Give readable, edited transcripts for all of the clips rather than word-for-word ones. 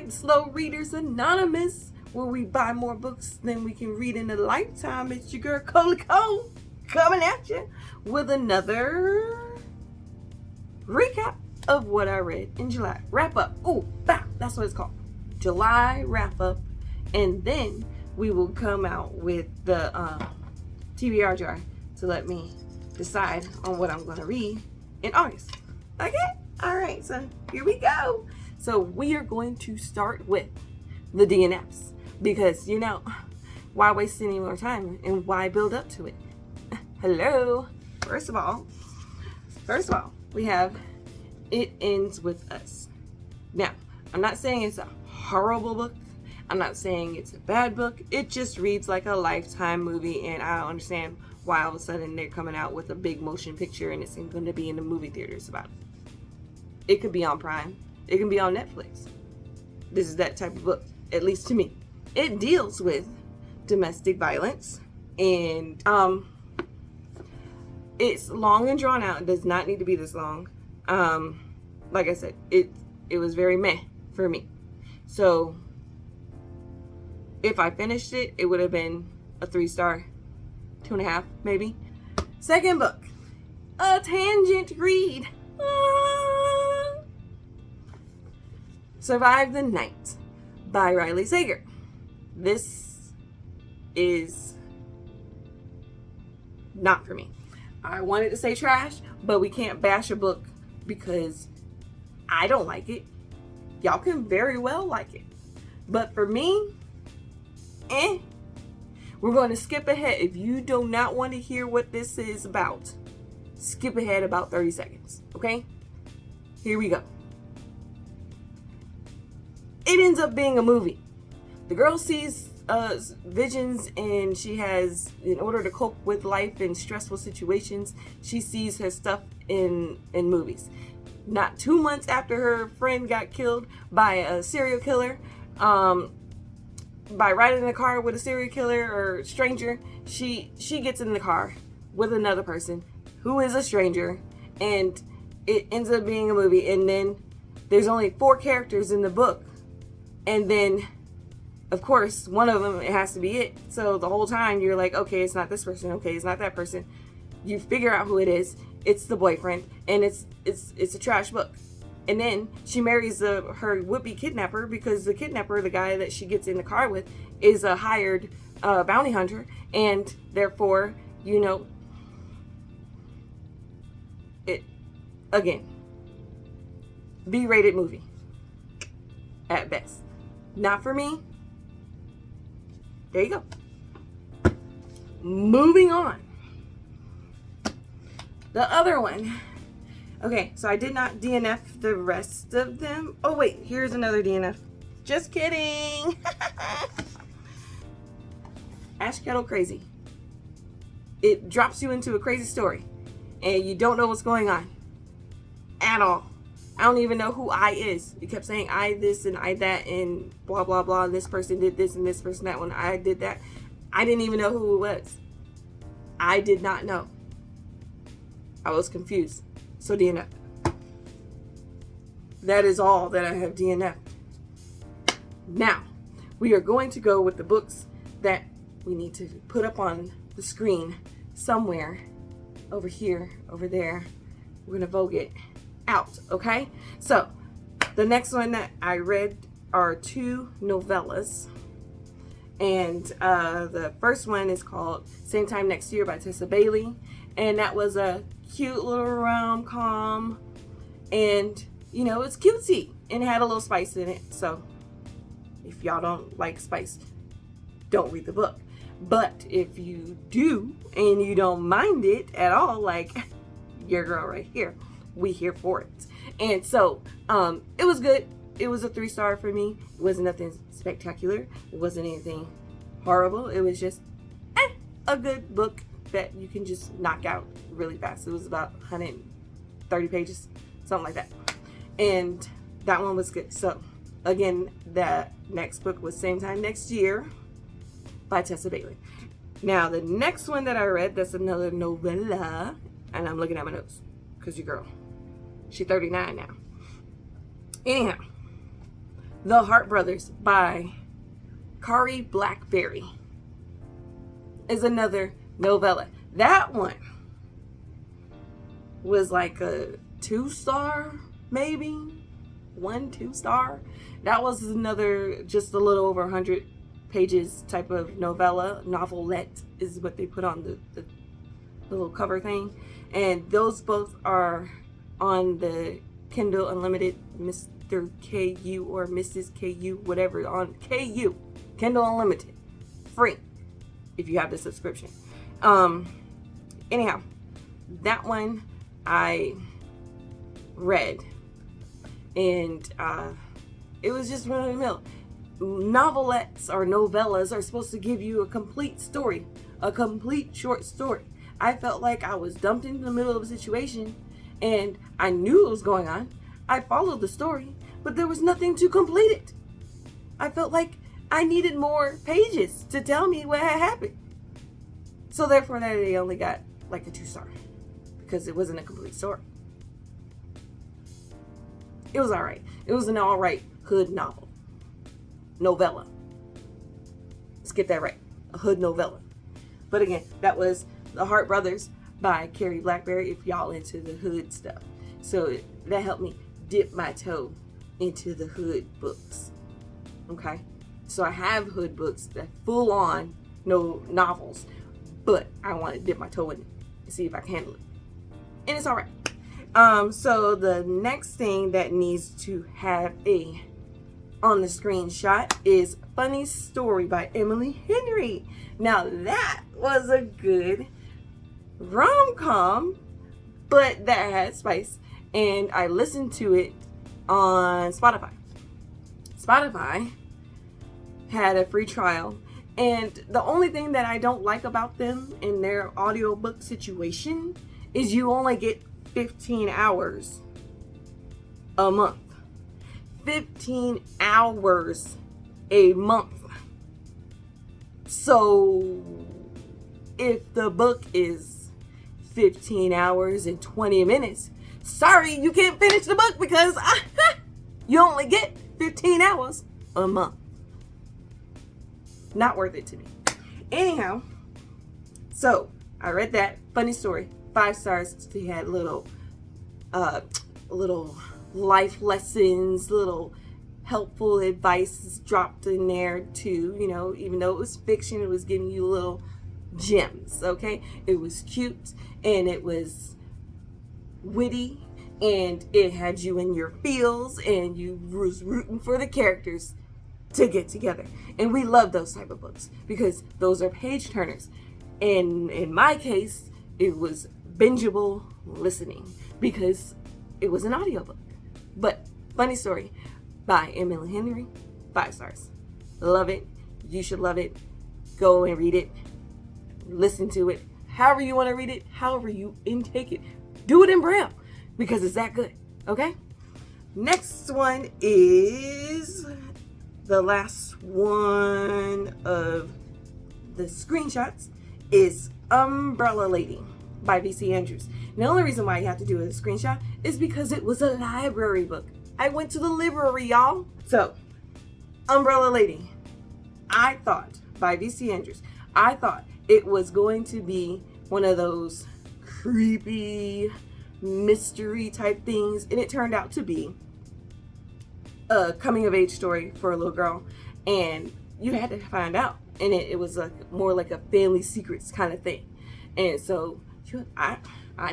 Slow Readers Anonymous, where we buy more books than we can read in a lifetime. It's your girl, Coley Cole, coming at you with another recap of what I read in July. Wrap up. Oh, that's what it's called. July wrap up. And then we will come out with the TBR jar to let me decide on what I'm going to read in August. Okay? All right, so here we go. So we are going to start with the DNFs because, why waste any more time and why build up to it? Hello. First of all, we have It Ends With Us. Now, I'm not saying it's a horrible book. I'm not saying it's a bad book. It just reads like a Lifetime movie, and I don't understand why all of a sudden they're coming out with a big motion picture and it's going to be in the movie theaters about it. It could be on Prime. It can be on Netflix. This is that type of book, at least to me. It deals with domestic violence, and it's long and drawn out. It does not need to be this long. Like I said, it was very meh for me. So if I finished it, it would have been a 3-star, 2.5 maybe. Second book, a tangent read. Survive the Night by Riley Sager. This is not for me. I wanted to say trash, but we can't bash a book because I don't like it. Y'all can very well like it. But for me, we're going to skip ahead. If you do not want to hear what this is about, skip ahead about 30 seconds, okay? Here we go. It ends up being a movie. The girl sees visions, and she has, in order to cope with life in stressful situations, she sees her stuff in movies. Not 2 months after her friend got killed by a serial killer, by riding in a car with a serial killer or stranger, she gets in the car with another person who is a stranger, and it ends up being a movie. And then there's only 4 characters in the book. And then, of course, one of them, it has to be it. So the whole time you're like, okay, it's not this person. Okay, it's not that person. You figure out who it is. It's the boyfriend, and it's a trash book. And then she marries her would-be kidnapper because the kidnapper, the guy that she gets in the car with, is a hired bounty hunter, and therefore, it again, B-rated movie at best. Not for me. There you go. Moving on. The other one. Okay, so I did not DNF the rest of them. Oh, wait. Here's another DNF. Just kidding. Ash Kettle Crazy. It drops you into a crazy story, and you don't know what's going on at all. I don't even know who I is. You kept saying I this and I that and blah, blah, blah. This person did this and this person that one. I did that. I didn't even know who it was. I did not know. I was confused. So DNF. That is all that I have DNF. Now, we are going to go with the books that we need to put up on the screen somewhere. Over here, over there. We're going to vogue it out, okay? So, the next one that I read are 2 novellas. And the first one is called Same Time Next Year by Tessa Bailey. And that was a cute little rom-com. And, it's cutesy. And it had a little spice in it. So, if y'all don't like spice, don't read the book. But if you do, and you don't mind it at all, like your girl right here, we here for it. And so, it was good. It was a 3-star for me. It wasn't nothing spectacular. It wasn't anything horrible. It was just a good book that you can just knock out really fast. It was about 130 pages, something like that. And that one was good. So, again, that next book was Same Time Next Year by Tessa Bailey. Now, the next one that I read, that's another novella, and I'm looking at my notes, because your girl, she's 39 now. Anyhow, The Hart Brothers by Kari Blackberry is another novella. That one was like a 2-star, maybe 1-2-star. That was another just a little over 100 pages type of novella. Novelette is what they put on the little cover thing. And those both are on the Kindle Unlimited, Mr. KU or Mrs. KU, whatever, on KU, Kindle Unlimited, free if you have the subscription. Anyhow, that one I read, and it was just run of the mill. Novelettes or novellas are supposed to give you a complete story, a complete short story. I felt like I was dumped into the middle of a situation, and I knew what was going on. I followed the story, but there was nothing to complete it. I felt like I needed more pages to tell me what had happened. So therefore, they only got like a 2-star because it wasn't a complete story. It was all right. It was an all right hood novella. Let's get that right. A hood novella. But again, that was The Hart Brothers by Kari Blackberry, if y'all into the hood stuff. So that helped me dip my toe into the hood books. Okay? So I have hood books that full on novels, but I want to dip my toe in it and see if I can handle it. And it's all right. So the next thing that needs to have on the screenshot is Funny Story by Emily Henry. Now that was a good rom-com, but that had spice, and I listened to it on Spotify. Spotify had a free trial, and the only thing that I don't like about them in their audiobook situation is you only get 15 hours a month. 15 hours a month. So if the book is 15 hours and 20 minutes, sorry, you can't finish the book because you only get 15 hours a month. Not worth it to me. Anyhow, so I read that. Funny Story, 5 stars. They had little life lessons, little helpful advice dropped in there too. You know, even though it was fiction, it was giving you little gems. Okay, it was cute and it was witty and it had you in your feels and you was rooting for the characters to get together. And we love those type of books because those are page turners. And in my case, it was bingeable listening because it was an audiobook. But Funny Story by Emily Henry, 5 stars. Love it. You should love it. Go and read it. Listen to it. However you want to read it, however you intake it. Do it in Braille because it's that good. Okay? Next one is the last one of the screenshots is Umbrella Lady by V.C. Andrews. And the only reason why you have to do a screenshot is because it was a library book. I went to the library, y'all. So, Umbrella Lady, I thought, by V.C. Andrews, I thought it was going to be one of those creepy mystery type things, and it turned out to be a coming of age story for a little girl, and you had to find out, and it was more like a family secrets kind of thing. And so I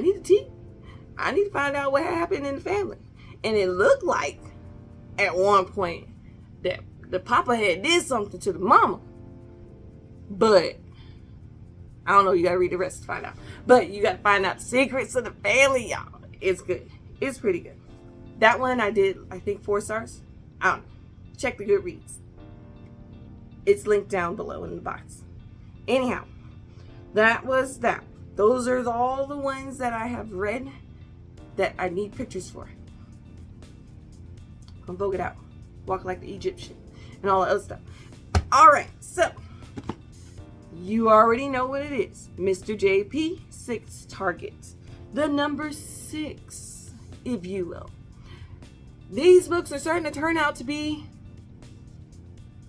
need to find out what happened in the family. And it looked like at one point that the papa had did something to the mama, but I don't know, you gotta read the rest to find out. But you gotta find out the secrets of the family, y'all. It's good. It's pretty good. That one I did, I think, 4 stars. I don't know. Check the Goodreads. It's linked down below in the box. Anyhow, that was that. Those are all the ones that I have read that I need pictures for. Vogue it out. Walk like the Egyptian. And all that other stuff. Alright, so you already know what it is. Mr. JP, 6 targets. The number 6, if you will. These books are starting to turn out to be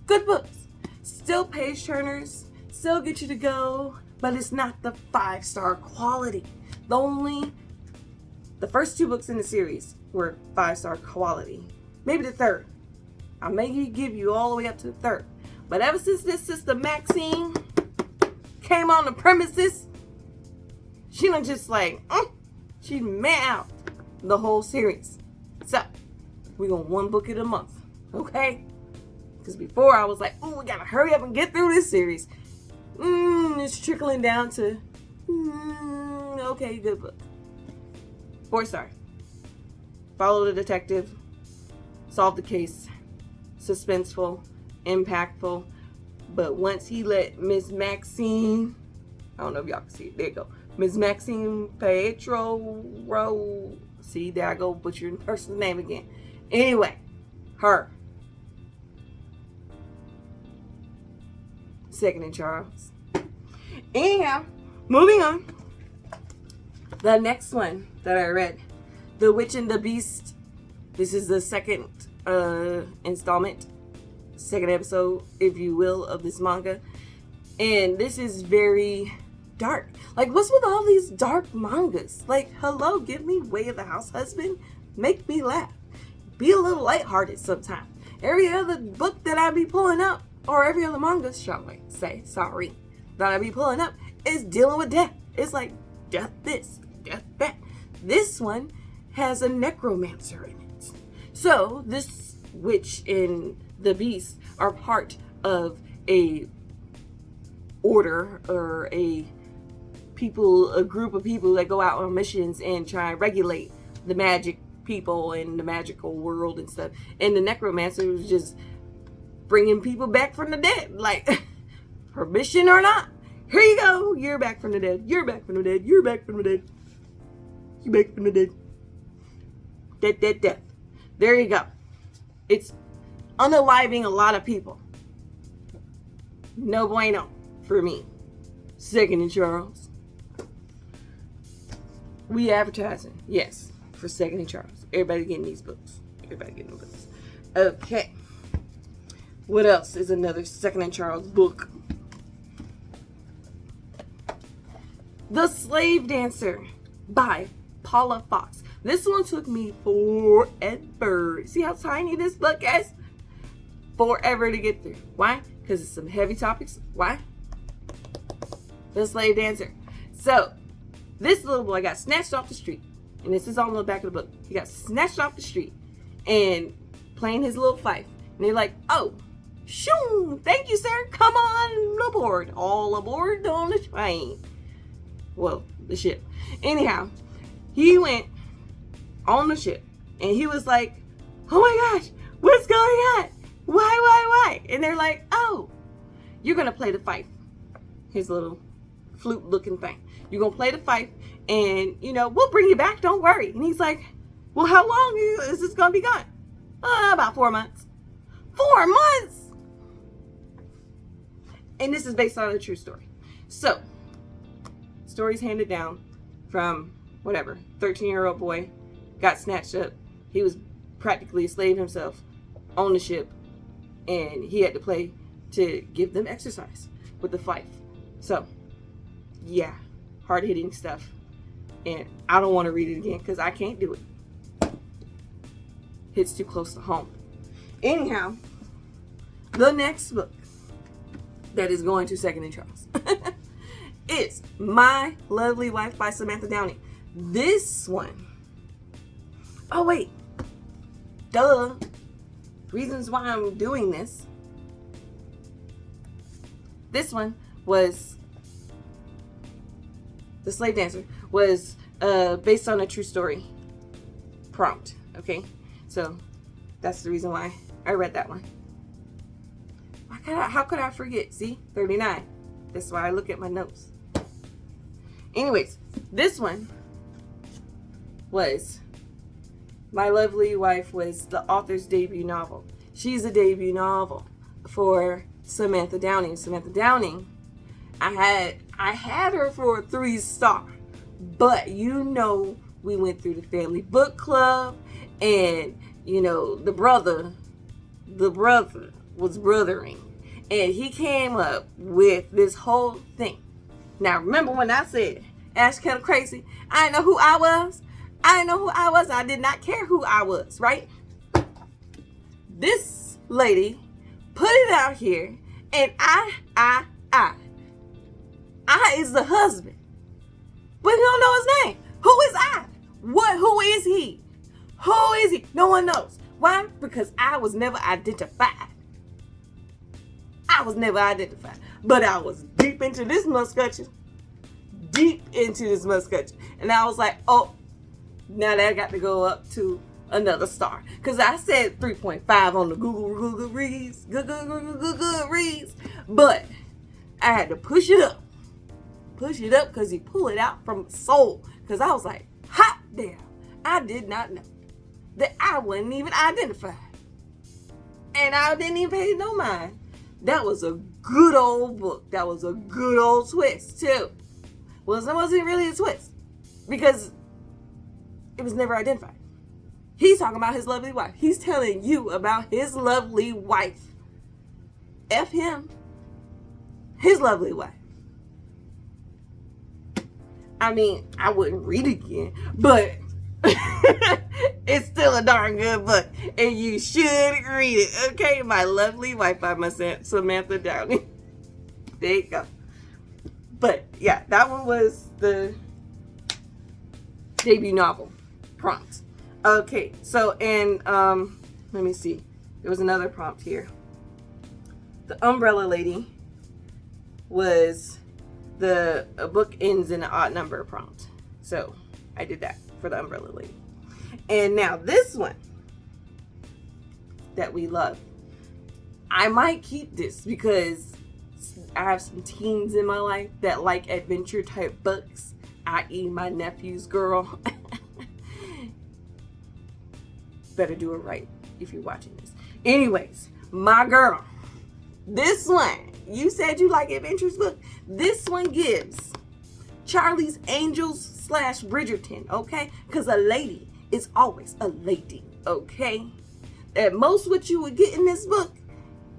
Good books. Still page turners. Still get you to go. But it's not the 5-star quality. The first 2 books in the series were 5-star quality. Maybe the 3rd. I may give you all the way up to the 3rd. But ever since this sister Maxine came on the premises, she done just like, she met out the whole series. So, we're going 1 book a month. Okay? Because before I was like, we gotta hurry up and get through this series. It's trickling down to, okay, good book. 4-star. Follow the detective. Solve the case. Suspenseful. Impactful. But once he let Miss Maxine, I don't know if y'all can see it. There you go. Miss Maxine Pietro. See, there I go butchering the person's name again. Anyway, her. 2nd and Charles. Anyhow, moving on. The next one that I read, The Witch and the Beast. This is the 2nd installment, 2nd episode, if you will, of this manga. And this is very dark. Like, what's with all these dark mangas? Like, hello, give me Way of the House Husband. Make me laugh. Be a little lighthearted sometimes. Every other book that I be pulling up, or every other manga, shall I say, sorry, that I be pulling up, is dealing with death. It's like, death this, death that. This one has a necromancer in it. So, this witch and the beast are part of a order, or a group of people that go out on missions and try and regulate the magic people and the magical world and stuff. And the necromancer was just bringing people back from the dead, like, permission or not. Here you go. You're back from the dead. You're back from the dead. You're back from the dead. You're back from the dead. Death, death, death. There you go. It's unaliving a lot of people. No bueno for me. 2nd and Charles. We advertising, yes, for 2nd and Charles. Everybody getting these books. Everybody getting the books. Okay. What else is another 2nd and Charles book? The Slave Dancer by Paula Fox. This one took me forever. See how tiny this book is? Forever to get through. Why? Because it's some heavy topics. Why? The Slave Dancer. So, this little boy got snatched off the street. And this is on the back of the book. He got snatched off the street and playing his little fife. And they're like, oh, shoo, thank you, sir. Come on aboard. All aboard on the train. Well, the ship. Anyhow, he went on the ship. And he was like, oh my gosh, what's going on? Why? And they're like, oh, you're going to play the fife. His little flute-looking thing. You're going to play the fife, and, we'll bring you back. Don't worry. And he's like, well, how long is this going to be gone? About 4 months. 4 months? And this is based on a true story. So, stories handed down from, 13-year-old boy, got snatched up. He was practically a slave himself on the ship, and he had to play to give them exercise with the fife. So, yeah, hard-hitting stuff. And I don't want to read it again because I can't do it. Hits too close to home. Anyhow, the next book that is going to 2nd and Charles is My Lovely Wife by Samantha Downing. This one. Oh, wait. Duh. Reasons why I'm doing this. This one was, The Slave Dancer, was based on a true story prompt. Okay? So, that's the reason why I read that one. How could I forget? See? 39. That's why I look at my notes. Anyways, this one was My Lovely Wife was the author's debut novel. She's a debut novel for Samantha Downing. Samantha Downing, I had her for a 3-star, but we went through the family book club, and the brother was brothering. And he came up with this whole thing. Now, remember when I said Ash Kettle Crazy? I didn't know who I was. I did not care who I was, right? This lady put it out here, and I is the husband. But you don't know his name. Who is I? Who is he? Who is he? No one knows. Why? Because I was never identified. But I was deep into this muscutcheon. And I was like, oh, now that got to go up to another star. Because I said 3.5 on the Google reads. But I had to push it up because he pulled it out from the soul. Because I was like, hot damn, I did not know that I wasn't even identified. And I didn't even pay no mind. That was a good old book. That was a good old twist, too. Well, it wasn't really a twist because it was never identified. He's talking about his lovely wife. He's telling you about his lovely wife. F him. His lovely wife. I mean, I wouldn't read it again, but it's still a darn good book, and you should read it, okay? My Lovely Wife by Samantha Downey. There you go. But, yeah, that one was the debut novel prompt. Okay, so, and, let me see. There was another prompt here. The Umbrella Lady was a book ends in an odd number prompt. So, I did that for the Umbrella Lady. And now this one that we love. I might keep this because I have some teens in my life that like adventure type books, i.e. my nephew's girl. Better do it right if you're watching this. Anyways, my girl, this one, you said you like adventures book. This one gives Charlie's Angels / Bridgerton, okay? Because a lady is always a lady, okay? At most what you would get in this book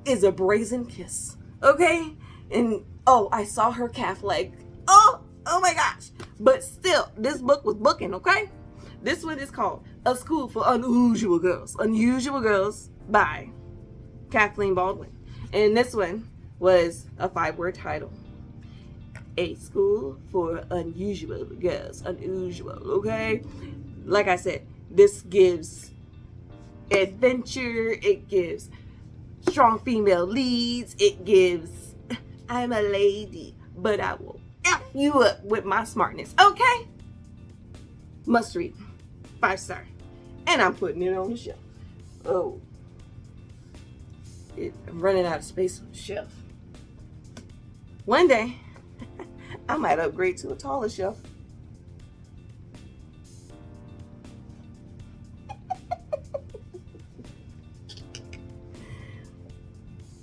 is a brazen kiss, okay? And, oh, I saw her calf leg. Oh my gosh. But still, this book was booking, okay? This one is called A School for Unusual Girls. Unusual Girls by Kathleen Baldwin. And this one was a 5-word title. A School for Unusual Girls. Unusual, okay? Like I said, this gives adventure. It gives strong female leads. It gives, I'm a lady, but I will F you up with my smartness, okay? Must read. 5-star. And I'm putting it on the shelf. Oh. I'm running out of space on the shelf. One day, I might upgrade to a taller shelf.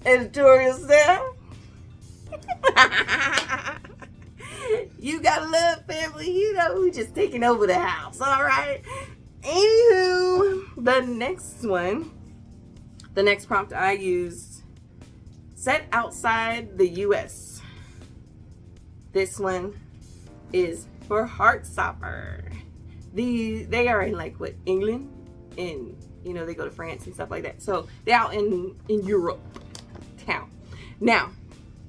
Editorial staff. You gotta love family. You know who's just taking over the house, all right? Anywho, the next prompt I used, set outside the U.S. This one is for Heartstopper. They are in England, and they go to France and stuff like that. So they're out in Europe town. Now,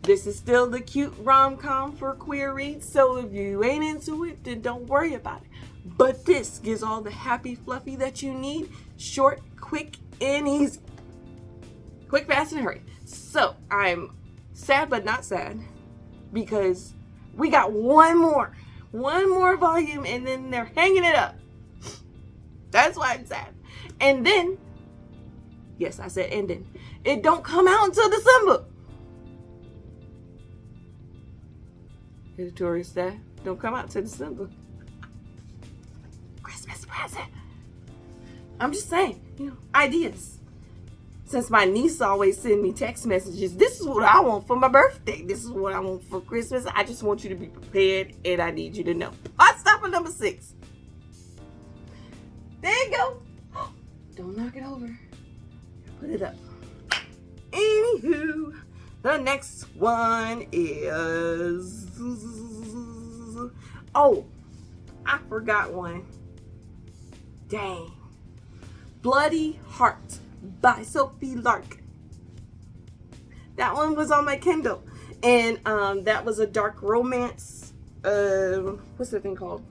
this is still the cute rom-com for queer reads, so if you ain't into it, then don't worry about it. But this gives all the happy fluffy that you need, short, quick, and easy. Quick, fast, and hurry. So I'm sad but not sad because we got one more volume, and then they're hanging it up. That's why I'm sad. And then, yes, I said and then, it don't come out until December. Editorial staff, don't come out until December. Christmas present. I'm just saying, ideas. Since my niece always send me text messages, this is what I want for my birthday. This is what I want for Christmas. I just want you to be prepared, and I need you to know. Heartstopper number 6. There you go. Don't knock it over. Put it up. Anywho, the next one is, oh, I forgot one. Dang. Bloody Heart by Sophie Lark. That one was on my Kindle. And that was a dark romance. What's the thing called?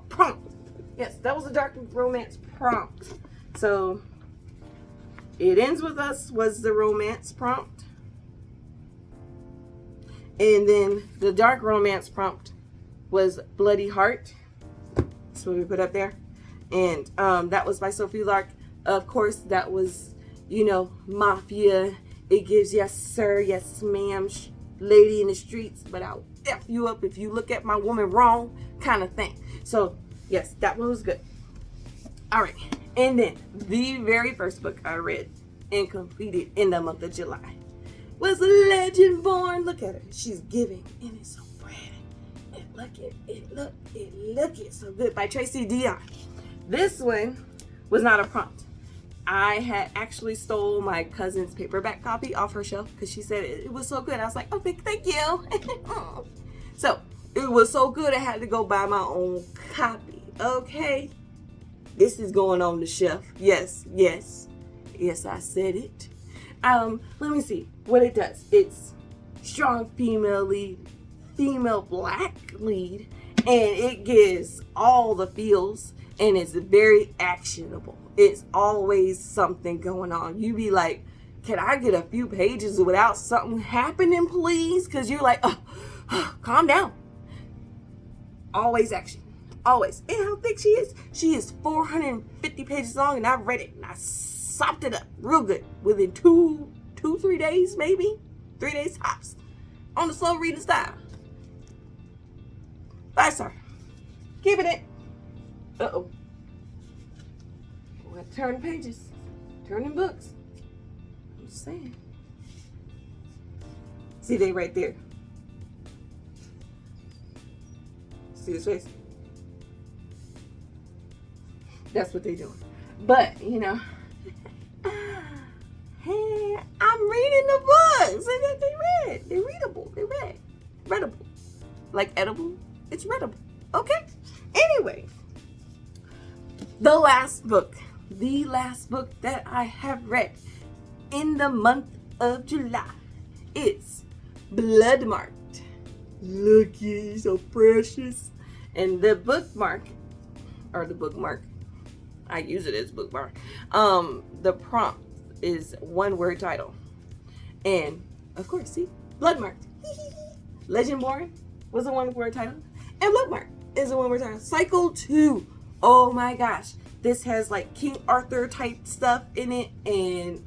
Prompt. Yes, that was a dark romance prompt. So, It Ends With Us was the romance prompt. And then the dark romance prompt was Bloody Heart. That's what we put up there. And that was by Sophie Lark. Of course, that was, mafia. It gives yes sir, yes ma'am, lady in the streets, but I'll F you up if you look at my woman wrong kind of thing. So, yes, that one was good. All right. And then the very first book I read and completed in the month of July was Legend Born. Look at her. She's giving, and it's so pretty. And look it so good by Tracy Dion. This one was not a prompt. I had actually stole my cousin's paperback copy off her shelf because she said it was so good. I was like, oh, thank you. So it was so good I had to go buy my own copy. Okay. This is going on the shelf. Yes, I said it. Let me see what it does. It's strong female lead, female black lead, and it gives all the feels, and it's very actionable. It's always something going on. You be like, can I get a few pages without something happening, please? Because you're like, calm down. Always action. Always. And how thick she is? She is 450 pages long, and I read it, and I sopped it up real good within 3 days, maybe. 3 days tops. On the slow reading style. 5-star. Keeping it. Uh-oh. We'll have to turn the pages. Turning books. I'm just saying. See, they right there. See his face? That's what they doing. But, hey, I'm reading the books. And they read. They're readable. They read. Readable. Like edible? It's readable. Okay? Anyway. The last book that I have read in the month of July is Bloodmarked. Looky, so precious. And the bookmark, I use it as bookmark. The prompt is one word title. And of course, see, Bloodmarked. Legend Born was a one word title. And Bloodmarked is a one word title. Cycle 2. Oh my gosh. This has like King Arthur type stuff in it. And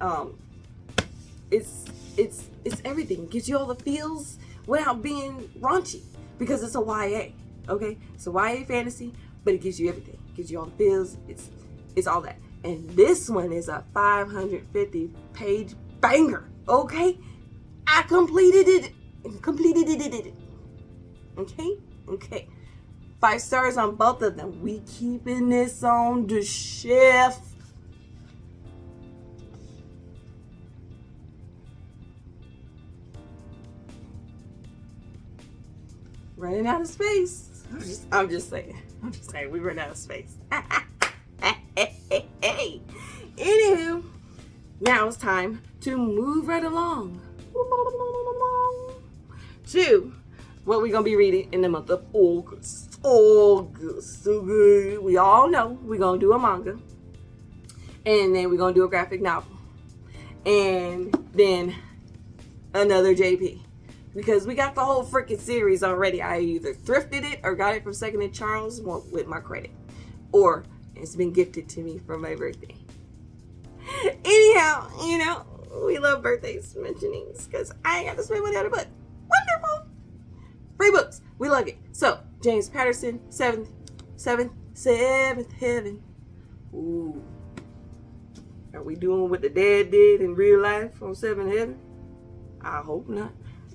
it's everything. It gives you all the feels without being raunchy. Because it's a YA. Okay? It's a YA fantasy, but it gives you everything. It gives you all the feels. It's all that. And this one is a 550 page banger. Okay? I completed it. Okay. 5 stars on both of them. We keeping this on the shelf. Running out of space. I'm just saying. We run out of space. Anywho, now it's time to move right along to what we're gonna be reading in the month of August. So good. We all know we're gonna do a manga, and then we're gonna do a graphic novel, and then another JP. Because we got the whole freaking series already. I either thrifted it or got it from Second and Charles with my credit. Or it's been gifted to me for my birthday. Anyhow, we love birthdays mentionings because I ain't got to spend money on a book. Wonderful. Free books. We love it. So, James Patterson, Seventh Heaven. Ooh. Are we doing what the dad did in real life on Seventh Heaven? I hope not.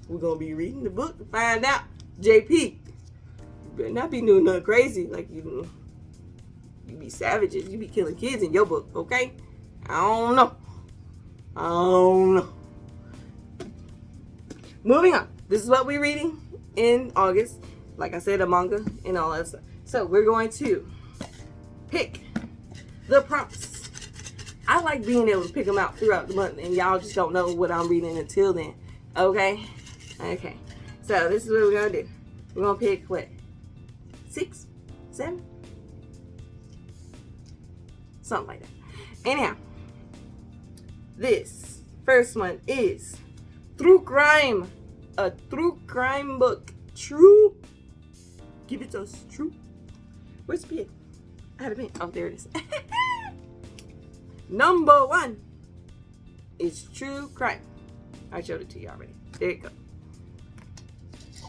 We're going to be reading the book to find out. JP, you better not be doing nothing crazy like you be savages. You be killing kids in your book, okay? I don't know. I don't know. Moving on. This is what we're reading in August. Like I said, a manga and all that stuff. So we're going to pick the prompts. I like being able to pick them out throughout the month, and y'all just don't know what I'm reading until then. Okay? Okay. So this is what we're going to do. We're going to pick what? 6? 7? Something like that. Anyhow, this first one is True Crime. A true crime book. True. Give it to us. True. Where's the pen? I had a pen. Oh, there it is. Number 1 is True Crime. I showed it to you already. There you go.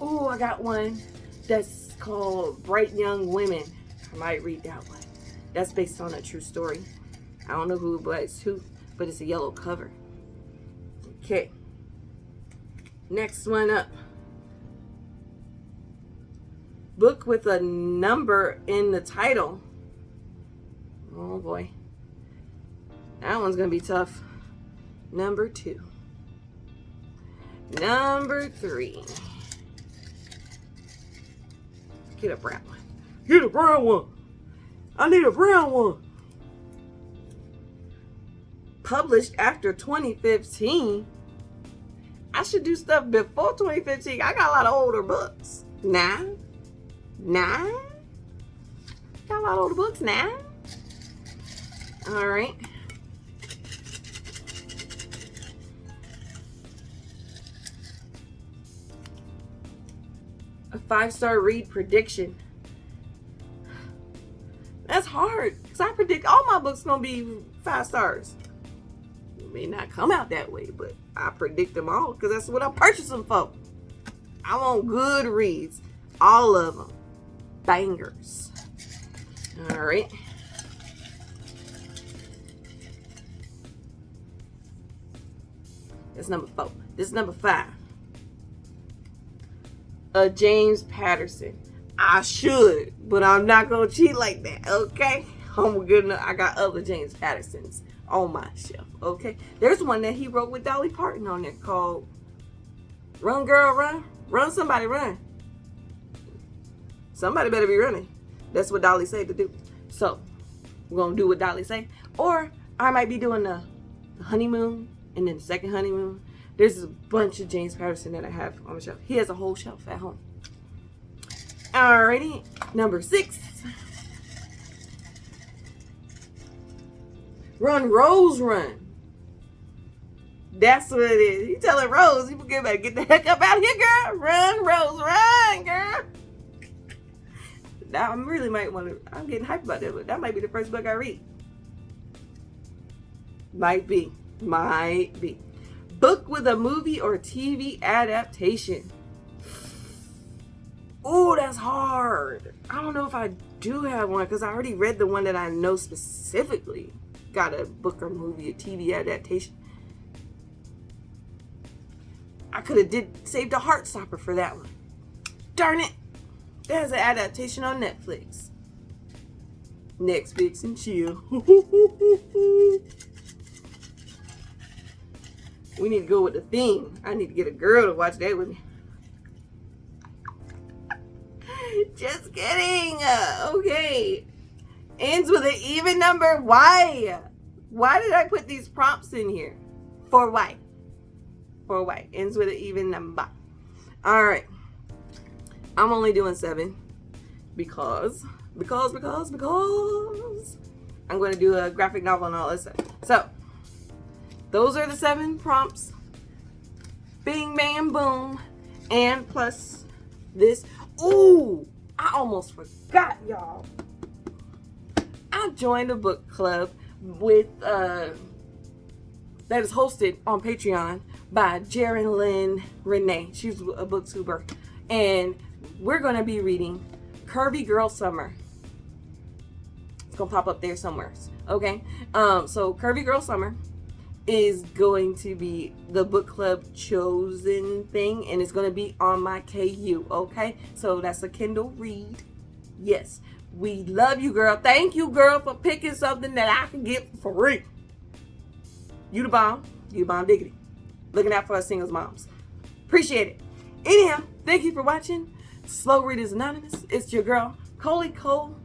Oh, I got one that's called Bright Young Women. I might read that one. That's based on a true story. I don't know who, but it's a yellow cover. Okay. Next one up. Book with a number in the title. Oh boy. That one's going to be tough. Number 2. Number 3. Get a brown one. Get a brown one. I need a brown one. Published after 2015. I should do stuff before 2015. I got a lot of older books. Nah. Got a lot of older books now. All right. A 5-star read prediction. That's hard, because I predict all my books gonna be 5 stars. It may not come out that way, but I predict them all because that's what I purchase them for. I want good reads, all of them, bangers. All right. That's number 4. This is number 5. James Patterson. I should, but I'm not gonna cheat like that, okay? I'm good enough. I got other James Pattersons on my shelf, okay? There's one that he wrote with Dolly Parton on there called Run Girl Run. Run Somebody Run. Somebody better be running. That's what Dolly said to do. So, we're gonna do what Dolly say. Or I might be doing the honeymoon and then the second honeymoon. There's a bunch of James Patterson that I have on the shelf. He has a whole shelf at home. Alrighty, number 6. Run, Rose, Run. That's what it is. You telling Rose, you better get the heck up out of here, girl. Run, Rose, run, girl. Now I really might want to. I'm getting hyped about that, but that might be the first book I read. Might be. Book with a movie or TV adaptation. Oh, that's hard. I don't know if I do have one because I already read the one that I know specifically got a book or movie or TV adaptation. I could have saved a Heartstopper for that one. Darn it. There's an adaptation on Netflix. Netflix and chill. We need to go with the theme. I need to get a girl to watch that with me. Just kidding. Okay. Ends with an even number. Why? Why did I put these prompts in here? For why? For why? Ends with an even number. All right. I'm only doing 7 because I'm going to do a graphic novel and all that stuff. So, those are the 7 prompts. Bing, bam, boom. And plus this. Ooh, I almost forgot, y'all. I joined a book club with that is hosted on Patreon by Jaren Lynn Renee. She's a booktuber. And we're going to be reading Curvy Girl Summer. It's going to pop up there somewhere. Okay? So Curvy Girl Summer is going to be the book club chosen thing, and it's going to be on my KU, okay? So that's a Kindle read. Yes, we love you, girl. Thank you, girl, for picking something that I can get for free. You the bomb. You bomb diggity. Looking out for us singles moms. Appreciate it. Anyhow, thank you for watching Slow Readers Anonymous. It's your girl, Coley Cole,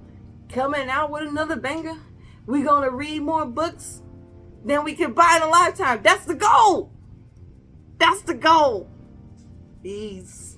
coming out with another banger. We're going to read more books than we can buy in a lifetime. That's the goal. That's the goal. Peace.